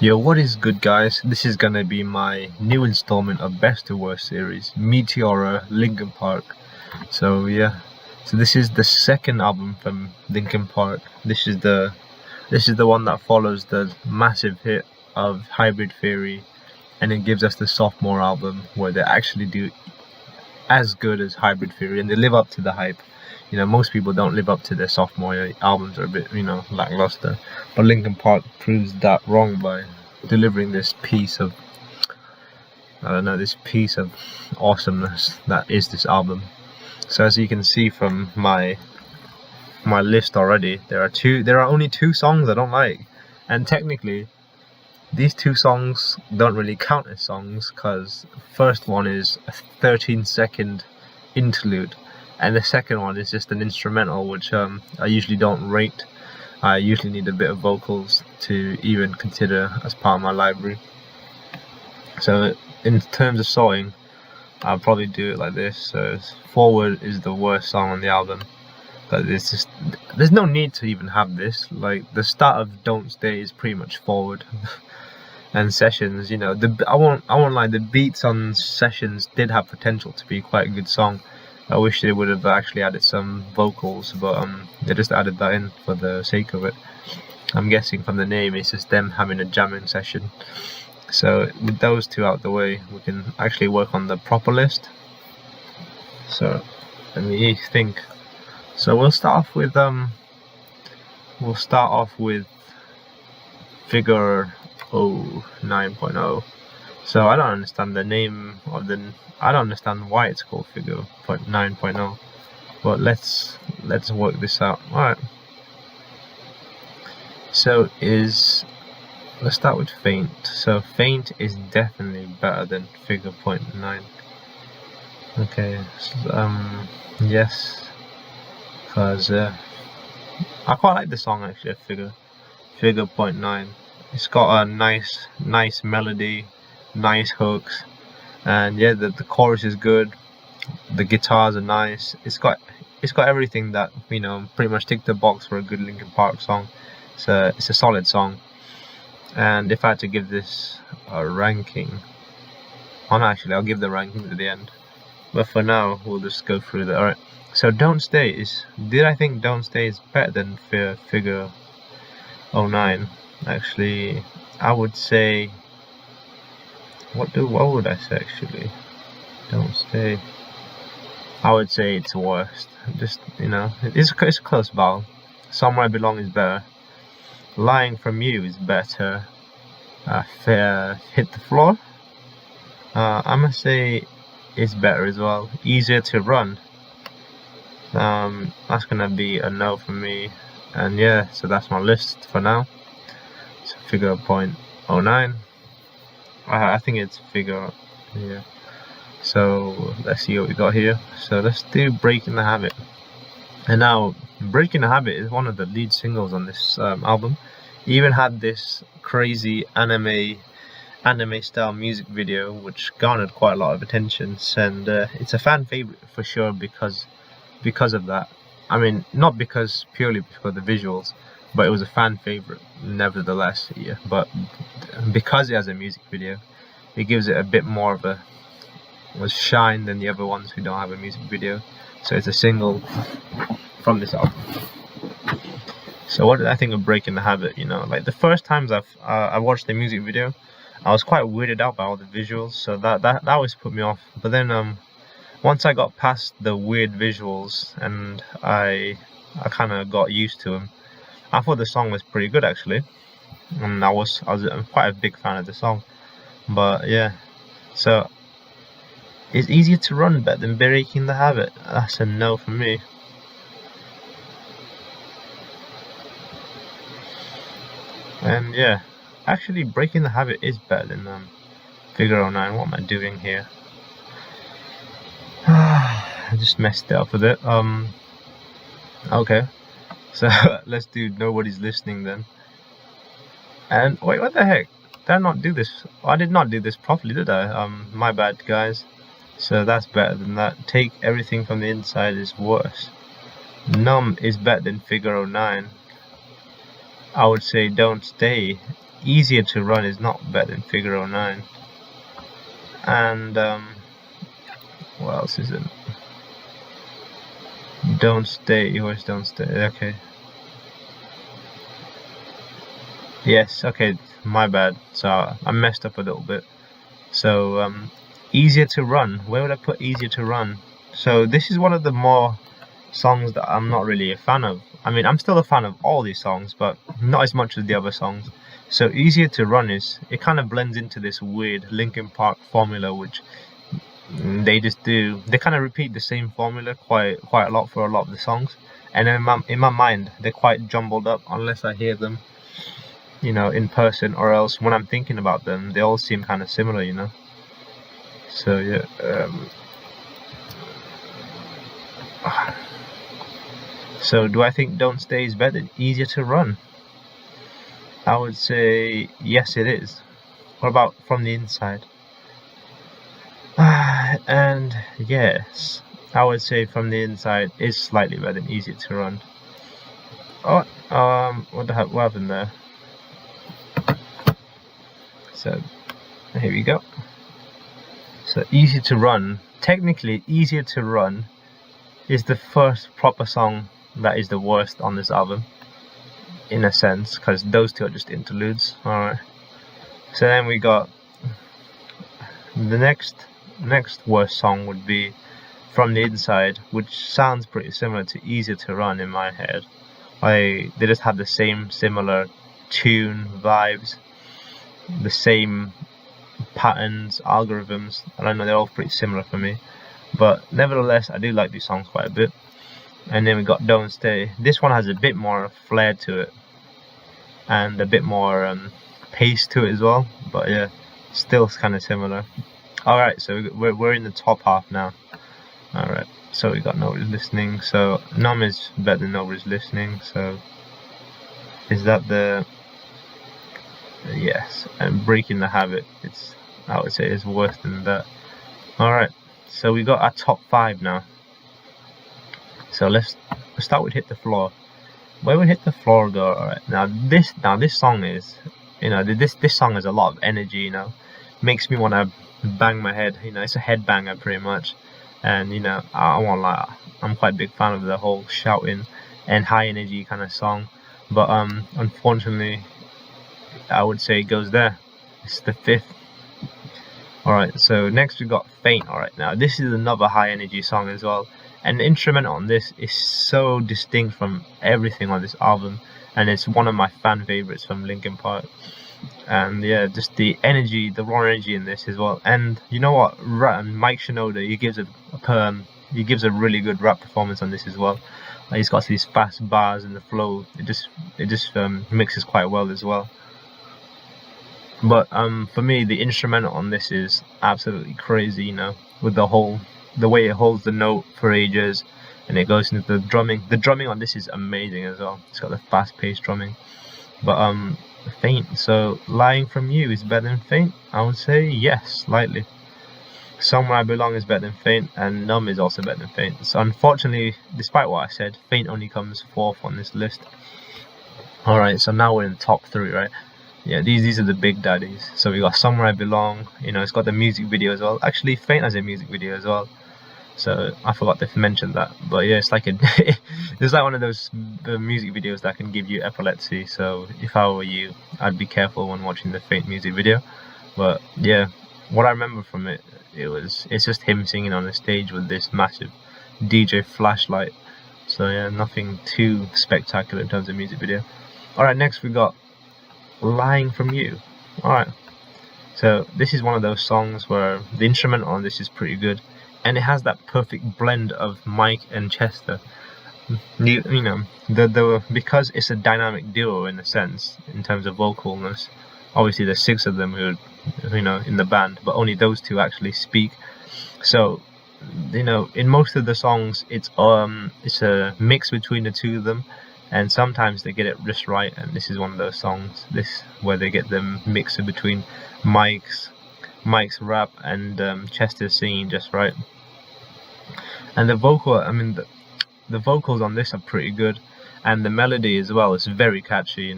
Yo, what is good, guys? This is gonna be my new installment of Best2Worse series, Meteora, Linkin Park. So yeah, so this is the second album from Linkin Park. This is the one that follows the massive hit of Hybrid Theory, and it gives us the sophomore album where they actually do as good as Hybrid Theory and they live up to the hype. You know, most people don't live up to their sophomore albums, are a bit, lackluster. But Linkin Park proves that wrong by delivering this piece of, this piece of awesomeness that is this album. So as you can see from my list already, there are only two songs I don't like, and technically these two songs don't really count as songs because first one is a 13-second interlude, and the second one is just an instrumental, which I usually don't rate. I usually need a bit of vocals to even consider as part of my library. So in terms of sorting, I'll probably do it like this. So Forward is the worst song on the album, but there's no need to even have this. Like, the start of Don't Stay is pretty much Forward. And Sessions, I won't lie, the beats on Sessions did have potential to be quite a good song. I wish they would have actually added some vocals, but they just added that in for the sake of it. I'm guessing from the name it's just them having a jamming session. So with those two out the way, we can actually work on the proper list. So let me think. So we'll start off with Figure 9.0. So I don't understand the name of I don't understand why it's called Figure 9.0, but let's work this out. Alright, so let's start with Faint. So Faint is definitely better than Figure 0.9. Okay, so, yes, because I quite like the song actually, Figure 0.9. It's got a nice melody, nice hooks, and yeah, the chorus is good. The guitars are nice. It's got everything that pretty much tick the box for a good Linkin Park song. It's a solid song. And if I had to give this a ranking, actually I'll give the ranking at the end. But for now, we'll just go through that. Alright. So Don't Stay did I think Don't Stay is better than Figure 09? Actually, I would say, what would I say actually? Don't Stay, I would say it's worst. Just, it's a close battle. Somewhere I Belong is better. Lying From You is better. Hit the Floor, I'm gonna say it's better as well. Easier to Run, that's gonna be a no for me. And yeah, so that's my list for now. So Figure 0.09. I think it's Figure, yeah. So let's see what we got here. So let's do Breaking the Habit. And now Breaking the Habit is one of the lead singles on this album. It even had this crazy anime style music video which garnered quite a lot of attention, and it's a fan favorite for sure because of that. I mean, not purely because of the visuals, but it was a fan favorite nevertheless. Yeah, but because it has a music video, it gives it a bit more of a shine than the other ones who don't have a music video. So it's a single from this album. So what did I think of Breaking the Habit? Like the first times I watched the music video, I was quite weirded out by all the visuals, so that always put me off. But then once I got past the weird visuals and I kind of got used to them, I thought the song was pretty good actually, and I was quite a big fan of the song. But yeah, so is Easier to Run better than Breaking the Habit? That's a no for me. And yeah, actually Breaking the Habit is better than Figure 09. What am I doing here? I just messed it up a bit. Okay, so let's do Nobody's Listening then. And wait, what the heck? Did I not do this? I did not do this properly, did I? My bad, guys. So that's better than that. Take Everything From the Inside is worse. Numb is better than Figure 09. I would say Don't Stay Easier to Run is not better than Figure 09. And what else is it? Don't Stay. Where's Don't Stay? Okay. Yes, okay, my bad. So I messed up a little bit. So Easier to Run. Where would I put Easier to Run? So this is one of the more songs that I'm not really a fan of. I mean, I'm still a fan of all these songs, but not as much as the other songs. So Easier to Run it kind of blends into this weird Linkin Park formula, which they just do. They kind of repeat the same formula quite a lot for a lot of the songs, and in my mind they're quite jumbled up unless I hear them, in person, or else when I'm thinking about them, they all seem kind of similar. So yeah. So do I think Don't Stay is better than Easier to Run? I would say yes, it is. What about From the Inside? And yes, I would say From the Inside is slightly better than Easier to Run. Oh, what the heck? What happened there? So here we go. So Easier to Run. Technically, Easier to Run is the first proper song that is the worst on this album, in a sense, because those two are just interludes. Alright. So then we got the next worst song would be From the Inside, which sounds pretty similar to Easier to Run in my head. They just have the same similar tune, vibes, the same patterns, algorithms. I don't know, they're all pretty similar for me. But nevertheless, I do like these songs quite a bit. And then we got Don't Stay. This one has a bit more flair to it, and a bit more pace to it as well. But yeah, still kind of similar. Alright, so we're in the top half now. Alright, so we got Nobody's Listening. So Numb is better than Nobody's Listening. So is that the... Yes, and Breaking the Habit, I would say it's worse than that. Alright, so we got our top 5 now. So let's start with Hit the Floor. Where would Hit the Floor go? Alright, now this song is, this song has a lot of energy, makes me want to bang my head, it's a headbanger pretty much. And I won't lie, I'm quite a big fan of the whole shouting and high energy kind of song. But unfortunately, I would say it goes there. It's the 5th. Alright, so next we got Faint. Alright, now this is another high energy song as well. And the instrumental on this is so distinct from everything on this album, and it's one of my fan favorites from Linkin Park. And yeah, just the energy, the raw energy in this as well. And you know what, Mike Shinoda, he gives a really good rap performance on this as well. He's got these fast bars and the flow. It just mixes quite well as well. But for me, the instrumental on this is absolutely crazy, with the way it holds the note for ages, and it goes into the drumming. The drumming on this is amazing as well. It's got the fast-paced drumming. But Faint. So Lying From You is better than Faint? I would say yes, slightly. Somewhere I Belong is better than Faint, and Numb is also better than Faint. So unfortunately, despite what I said, Faint only comes 4th on this list. Alright, so now we're in the top 3, right? Yeah, these are the big daddies. So we got Somewhere I Belong, it's got the music video as well. Actually, Faint has a music video as well. So I forgot to mention that. But yeah, it's like it's like one of those music videos that can give you epilepsy. So if I were you, I'd be careful when watching the Faint music video. But yeah, what I remember from it's just him singing on the stage with this massive DJ flashlight. So yeah, nothing too spectacular in terms of music video. Alright, next we got Lying From You. Alright, so this is one of those songs where the instrumental on this is pretty good, and it has that perfect blend of Mike and Chester. Because it's a dynamic duo in a sense, in terms of vocalness. Obviously there's 6 of them who in the band, but only those 2 actually speak. So in most of the songs it's a mix between the 2 of them, and sometimes they get it just right, and this is one of those songs where they get the mix between Mike's rap and Chester's singing just right. And the vocals on this are pretty good, and the melody as well is very catchy,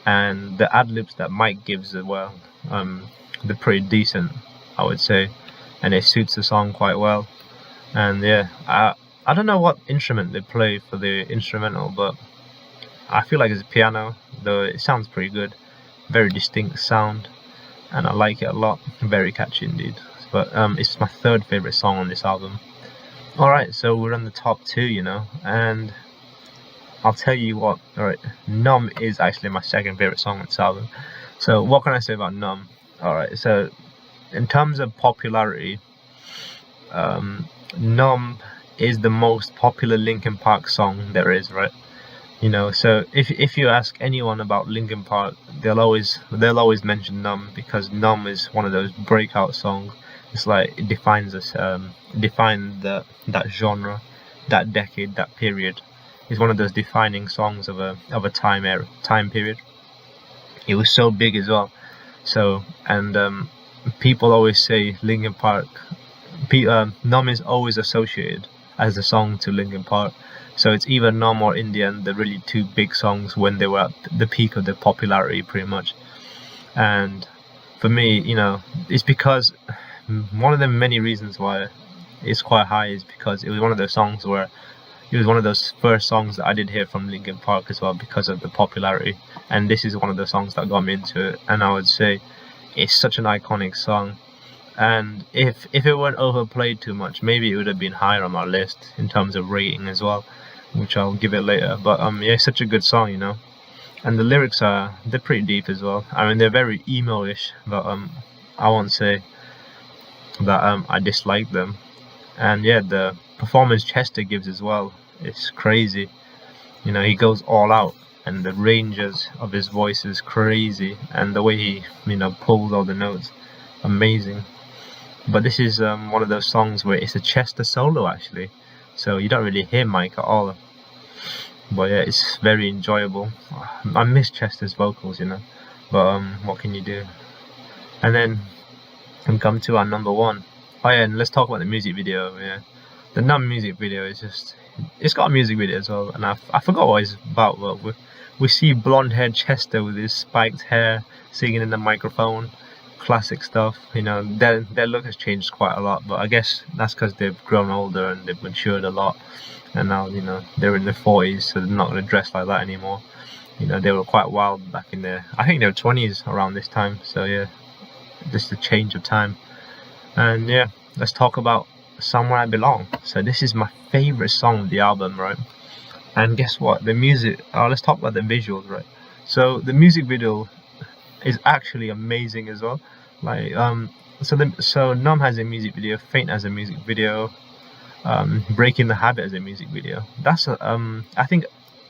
and the ad-libs that Mike gives as well, they're pretty decent, I would say, and it suits the song quite well. And yeah, I don't know what instrument they play for the instrumental, but I feel like it's piano, though it sounds pretty good. Very distinct sound, and I like it a lot. Very catchy indeed. But it's my third favorite song on this album. Alright, so we're on the top 2, you know, and I'll tell you what, alright, Numb is actually my second favorite song on this album. So what can I say about Numb? Alright, so in terms of popularity, Numb is the most popular Linkin Park song there is, right? You know, so if you ask anyone about Linkin Park, they'll always mention Numb, because Numb is one of those breakout songs. It's like it defines us, defined that genre, that decade, that period. It's one of those defining songs of a time period. It was so big as well. So, and people always say Linkin Park. Numb is always associated as the song to Linkin Park. So it's either Numb or In the End, the really two big songs when they were at the peak of their popularity, pretty much. And for me, you know, it's because one of the many reasons why it's quite high is because it was one of those songs where it was one of those first songs that I did hear from Linkin Park as well, because of the popularity. And this is one of the songs that got me into it, and I would say it's such an iconic song. And if it weren't overplayed too much, maybe it would have been higher on my list in terms of rating as well, which I'll give it later. But yeah, it's such a good song, you know. And the lyrics they're pretty deep as well. I mean, they're very emo-ish, but I won't say that I dislike them. And yeah, the performance Chester gives as well, it's crazy. You know, he goes all out, and the ranges of his voice is crazy, and the way he, you know, pulls all the notes, amazing. But this is one of those songs where it's a Chester solo actually, so you don't really hear Mike at all. But yeah, it's very enjoyable. I miss Chester's vocals, you know, but what can you do? And then we come to our number 1. Oh yeah, and let's talk about the music video. Yeah, the Numb music video is just, it's got a music video as well, and I forgot what it's about, but we see blonde-haired Chester with his spiked hair singing in the microphone. Classic stuff, you know. Their look has changed quite a lot, but I guess that's because they've grown older and they've matured a lot, and now, you know, they're in their 40s, so they're not going to dress like that anymore. You know, they were quite wild back in their, I think they were 20s around this time. So yeah, just a change of time. And yeah, let's talk about Somewhere I Belong. So this is my favorite song of the album, right? And guess what, the music, let's talk about the visuals, right? So the music video is actually amazing as well. Like so Numb has a music video, Faint has a music video, Breaking the Habit has a music video. That's I think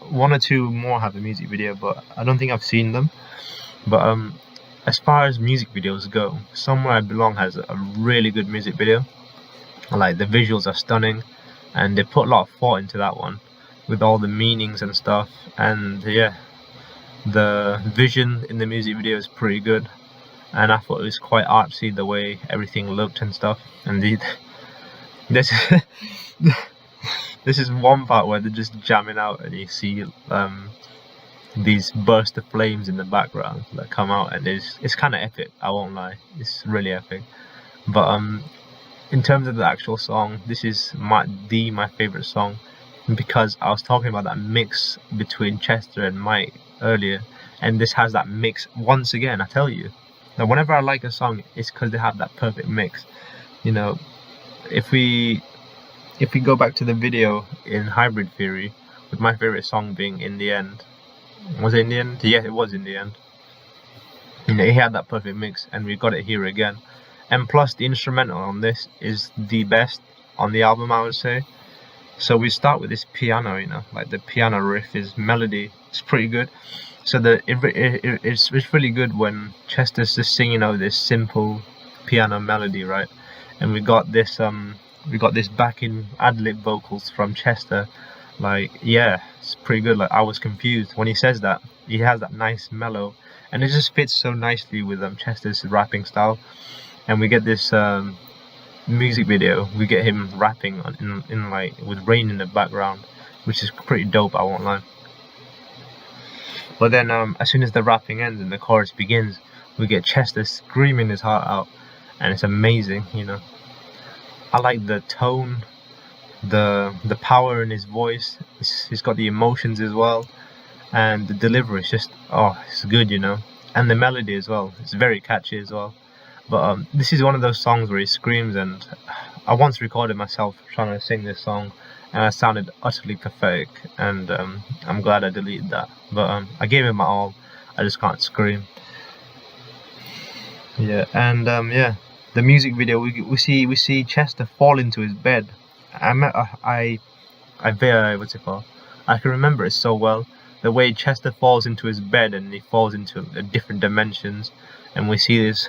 1 or 2 more have a music video, but I don't think I've seen them. But as far as music videos go, Somewhere I Belong has a really good music video. Like, the visuals are stunning, and they put a lot of thought into that one, with all the meanings and stuff. And yeah, the vision in the music video is pretty good, and I thought it was quite artsy the way everything looked and stuff. And this this is one part where they're just jamming out, and you see these burst of flames in the background that come out, and it's kind of epic, I won't lie, it's really epic. But in terms of the actual song, this is my favorite song, because I was talking about that mix between Chester and Mike earlier, and this has that mix once again. I tell you, that whenever I like a song, it's because they have that perfect mix. You know, if we go back to the video in Hybrid Theory, with my favorite song being In the End. Was it In the End? Yeah, it was In the End. You know, he had that perfect mix, and we got it here again. And plus, the instrumental on this is the best on the album, I would say. So we start with this piano, you know, like the piano riff, is melody, it's pretty good. So it's really good when Chester's just singing over this simple piano melody, right? And we got this backing ad-lib vocals from Chester. Like, yeah, it's pretty good. Like, I was confused when he says that. He has that nice mellow, and it just fits so nicely with Chester's rapping style. And we get this music video, we get him rapping in like with rain in the background, which is pretty dope, I won't lie. But then as soon as the rapping ends and the chorus begins, we get Chester screaming his heart out, and it's amazing, you know. I like the tone, the power in his voice. He's got the emotions as well, and the delivery is just, oh, it's good, you know. And the melody as well, it's very catchy as well. But this is one of those songs where he screams, and I once recorded myself trying to sing this song, and I sounded utterly pathetic, and I'm glad I deleted that. But I gave it my all. I just can't scream. Yeah, and yeah, the music video, we see Chester fall into his bed. What's it called? I can remember it so well. The way Chester falls into his bed and he falls into different dimensions, and we see this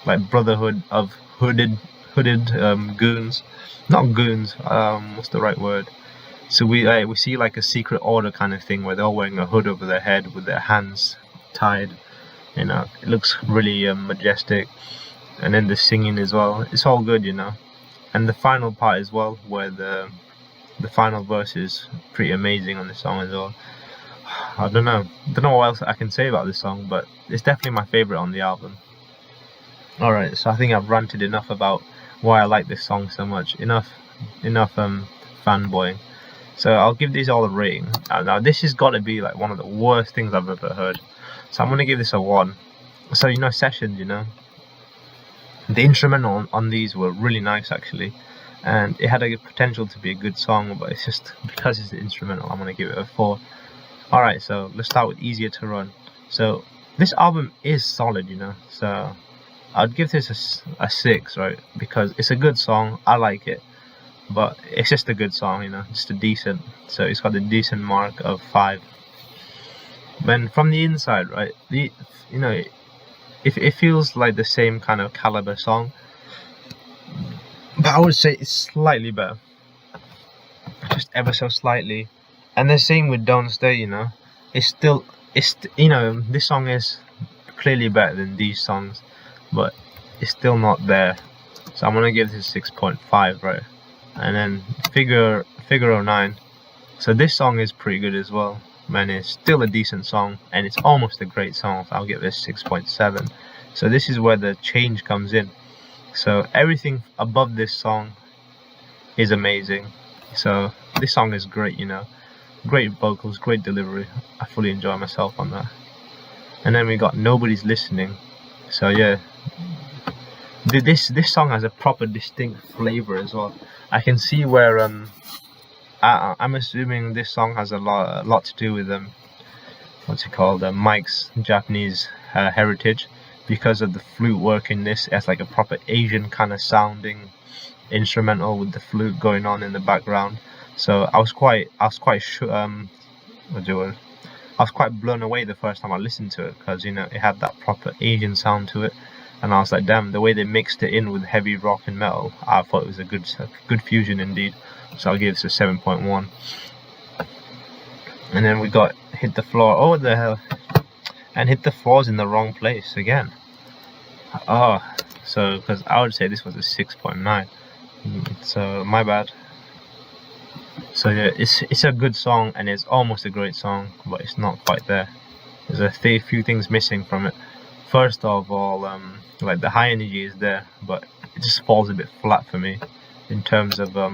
like brotherhood of hooded goons, not goons. What's the right word? So we see like a secret order kind of thing where they're all wearing a hood over their head with their hands tied. You know, it looks really majestic, and then the singing as well. It's all good, you know. And the final part as well, where the final verse is pretty amazing on the song as well. I don't know what else I can say about this song, but it's definitely my favorite on the album. Alright, so I think I've ranted enough about why I like this song so much. Enough fanboying. So I'll give these all a rating. Now this has got to be like one of the worst things I've ever heard. So I'm gonna give this a 1. So, you know, Sessions, you know, the instrumental on these were really nice actually, and it had a potential to be a good song, but it's just because it's the instrumental, I'm gonna give it a 4. Alright, so let's start with Easier to Run. So this album is solid, you know, so I'd give this a 6, right, because it's a good song, I like it, but it's just a good song, you know, just a decent, so it's got the decent mark of 5. When From the Inside, right, you know, it feels like the same kind of caliber song, but I would say it's slightly better, just ever so slightly. And the same with Don't Stay, you know, you know, this song is clearly better than these songs, but it's still not there. So I'm gonna give this 6.5, right? And then Figure 09. So this song is pretty good as well, man. It's still a decent song, and it's almost a great song. So I'll give this 6.7. So this is where the change comes in. So everything above this song is amazing. So this song is great, you know. Great vocals, great delivery. I fully enjoy myself on that. And then we got Nobody's Listening. So yeah, this song has a proper distinct flavor as well. I can see where I'm assuming this song has a lot to do with what's it called, Mike's Japanese heritage, because of the flute work in this. It's like a proper Asian kind of sounding instrumental with the flute going on in the background. So I was quite blown away the first time I listened to it, because, you know, it had that proper Asian sound to it, and I was like, damn, the way they mixed it in with heavy rock and metal, I thought it was a good fusion indeed. So I'll give this a 7.1. And then we got Hit the Floor. Oh, what the hell? And Hit the Floor's in the wrong place again. Oh, so because I would say this was a 6.9. So my bad. So yeah, it's a good song, and it's almost a great song, but it's not quite there. There's a few things missing from it. First of all, like the high energy is there, but it just falls a bit flat for me in terms of I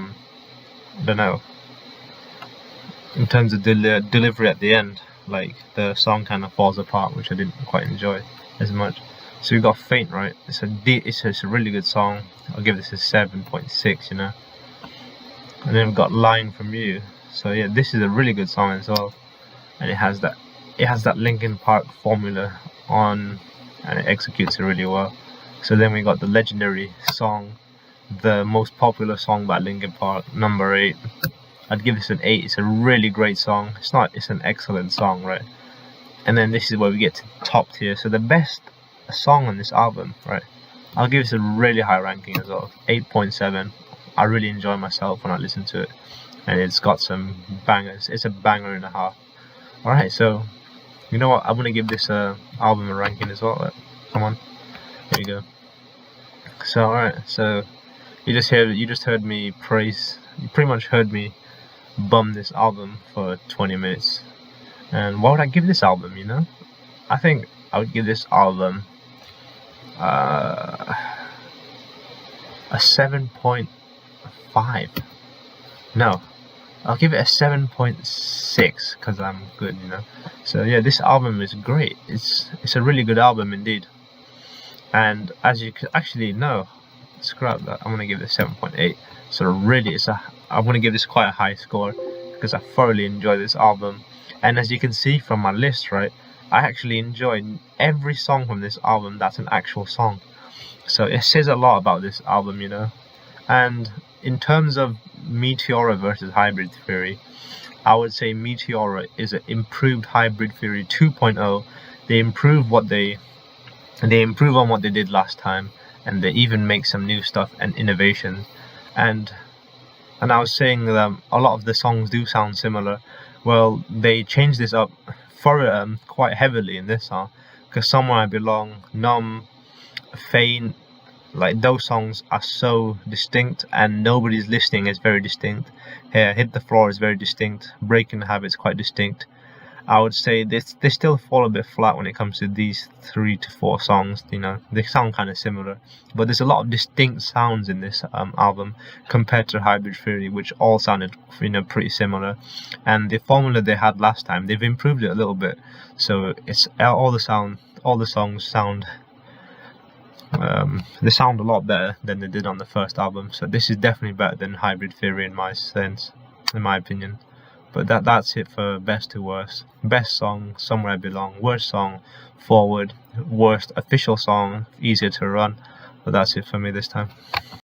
don't know, in terms of delivery at the end. Like the song kind of falls apart, which I didn't quite enjoy as much. So we got Faint, right? It's a really good song. I'll give this a 7.6, you know. And then we've got Line From You. So yeah, this is a really good song as well, and it has that Linkin Park formula on, and it executes it really well. So then we got the legendary song, the most popular song by Linkin Park, number 8. I'd give this an 8. It's a really great song. It's an excellent song, right? And then this is where we get to top tier. So the best song on this album, right? I'll give this a really high ranking as well, 8.7. I really enjoy myself when I listen to it, and it's got some bangers. It's a banger and a half. Alright, so you know what? I'm gonna give this album a ranking as well. Come on, there you go. So alright, so you just heard me praise. You pretty much heard me bum this album for 20 minutes, And what would I give this album, you know? I think I would give this album a 7.5. No, I'll give it a 7.6 because I'm good, you know. So yeah, this album is great. It's a really good album indeed. And as you could actually know, scrap that. I'm gonna give it a 7.8. So really, I'm gonna give this quite a high score because I thoroughly enjoy this album. And as you can see from my list, right, I actually enjoy every song from this album that's an actual song. So it says a lot about this album, you know. And in terms of Meteora versus Hybrid Theory, I would say Meteora is an improved Hybrid Theory 2.0. They improve on what they did last time, and they even make some new stuff and innovation. And I was saying that a lot of the songs do sound similar. Well, they changed this up for quite heavily in this song, because Somewhere I Belong, Numb, Faint, like those songs are so distinct, and Nobody's Listening is very distinct. Here, Hit the Floor is very distinct. Breaking Habits quite distinct. I would say they still fall a bit flat when it comes to these 3 to 4 songs. You know, they sound kind of similar, but there's a lot of distinct sounds in this album compared to Hybrid Theory, which all sounded, you know, pretty similar. And the formula they had last time, they've improved it a little bit. So it's all the songs sound. They sound a lot better than they did on the first album. So this is definitely better than Hybrid Theory in my opinion. But that's it for Best to Worst. Best song, Somewhere I Belong. Worst song, Forward. Worst official song, Easier to Run. But that's it for me this time.